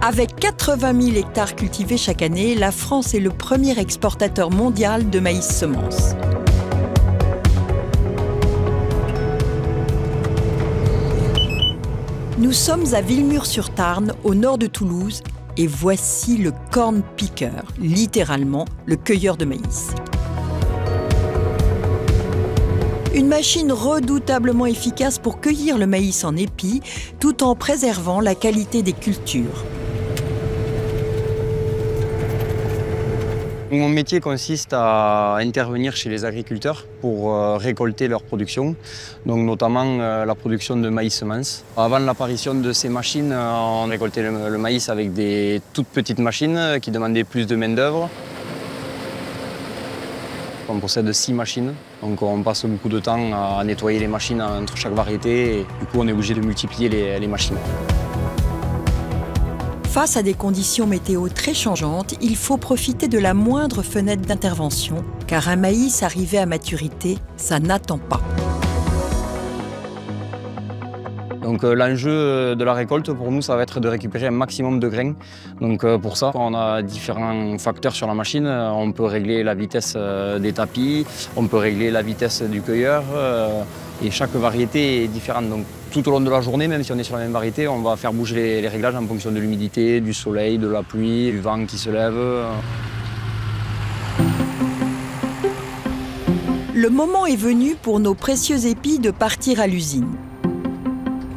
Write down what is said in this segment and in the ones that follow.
Avec 80 000 hectares cultivés chaque année, la France est le premier exportateur mondial de maïs semences. Nous sommes à Villemur-sur-Tarn, au nord de Toulouse, et voici le corn picker, littéralement le cueilleur de maïs. Une machine redoutablement efficace pour cueillir le maïs en épi, tout en préservant la qualité des cultures. Mon métier consiste à intervenir chez les agriculteurs pour récolter leur production, donc notamment la production de maïs semences. Avant l'apparition de ces machines, on récoltait le maïs avec des toutes petites machines qui demandaient plus de main-d'œuvre. On possède 6 machines, donc on passe beaucoup de temps à nettoyer les machines entre chaque variété et du coup on est obligé de multiplier les machines. Face à des conditions météo très changeantes, il faut profiter de la moindre fenêtre d'intervention, car un maïs arrivé à maturité, ça n'attend pas. Donc l'enjeu de la récolte pour nous, ça va être de récupérer un maximum de grains. Donc pour ça, on a différents facteurs sur la machine. On peut régler la vitesse des tapis, on peut régler la vitesse du cueilleur et chaque variété est différente. Donc tout au long de la journée, même si on est sur la même variété, on va faire bouger les réglages en fonction de l'humidité, du soleil, de la pluie, du vent qui se lève. Le moment est venu pour nos précieux épis de partir à l'usine.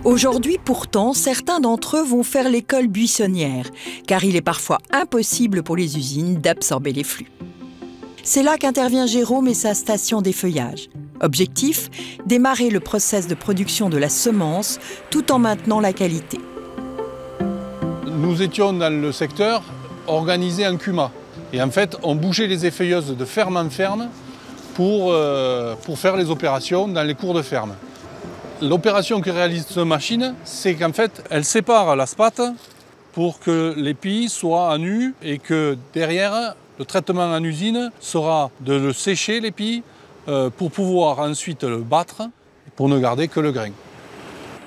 Aujourd'hui, pourtant, certains d'entre eux vont faire l'école buissonnière, car il est parfois impossible pour les usines d'absorber les flux. C'est là qu'intervient Jérôme et sa station d'effeuillage. Objectif, démarrer le process de production de la semence tout en maintenant la qualité. Nous étions dans le secteur organisé en CUMA. Et en fait, on bougeait les effeuilleuses de ferme en ferme pour faire les opérations dans les cours de ferme. L'opération que réalise cette machine, c'est qu'en fait, elle sépare la spate pour que l'épi soit à nu et que derrière, le traitement en usine sera de le sécher l'épi pour pouvoir ensuite le battre pour ne garder que le grain.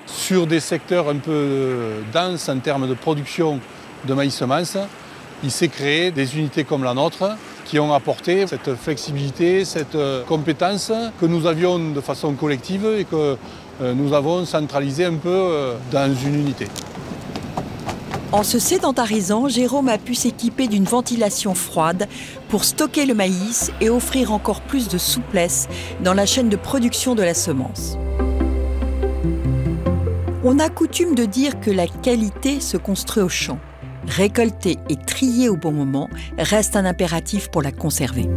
Sur des secteurs un peu denses en termes de production de maïs semences, il s'est créé des unités comme la nôtre qui ont apporté cette flexibilité, cette compétence que nous avions de façon collective et que nous avons centralisé un peu dans une unité. En se sédentarisant, Jérôme a pu s'équiper d'une ventilation froide pour stocker le maïs et offrir encore plus de souplesse dans la chaîne de production de la semence. On a coutume de dire que la qualité se construit au champ. Récolter et trier au bon moment reste un impératif pour la conserver.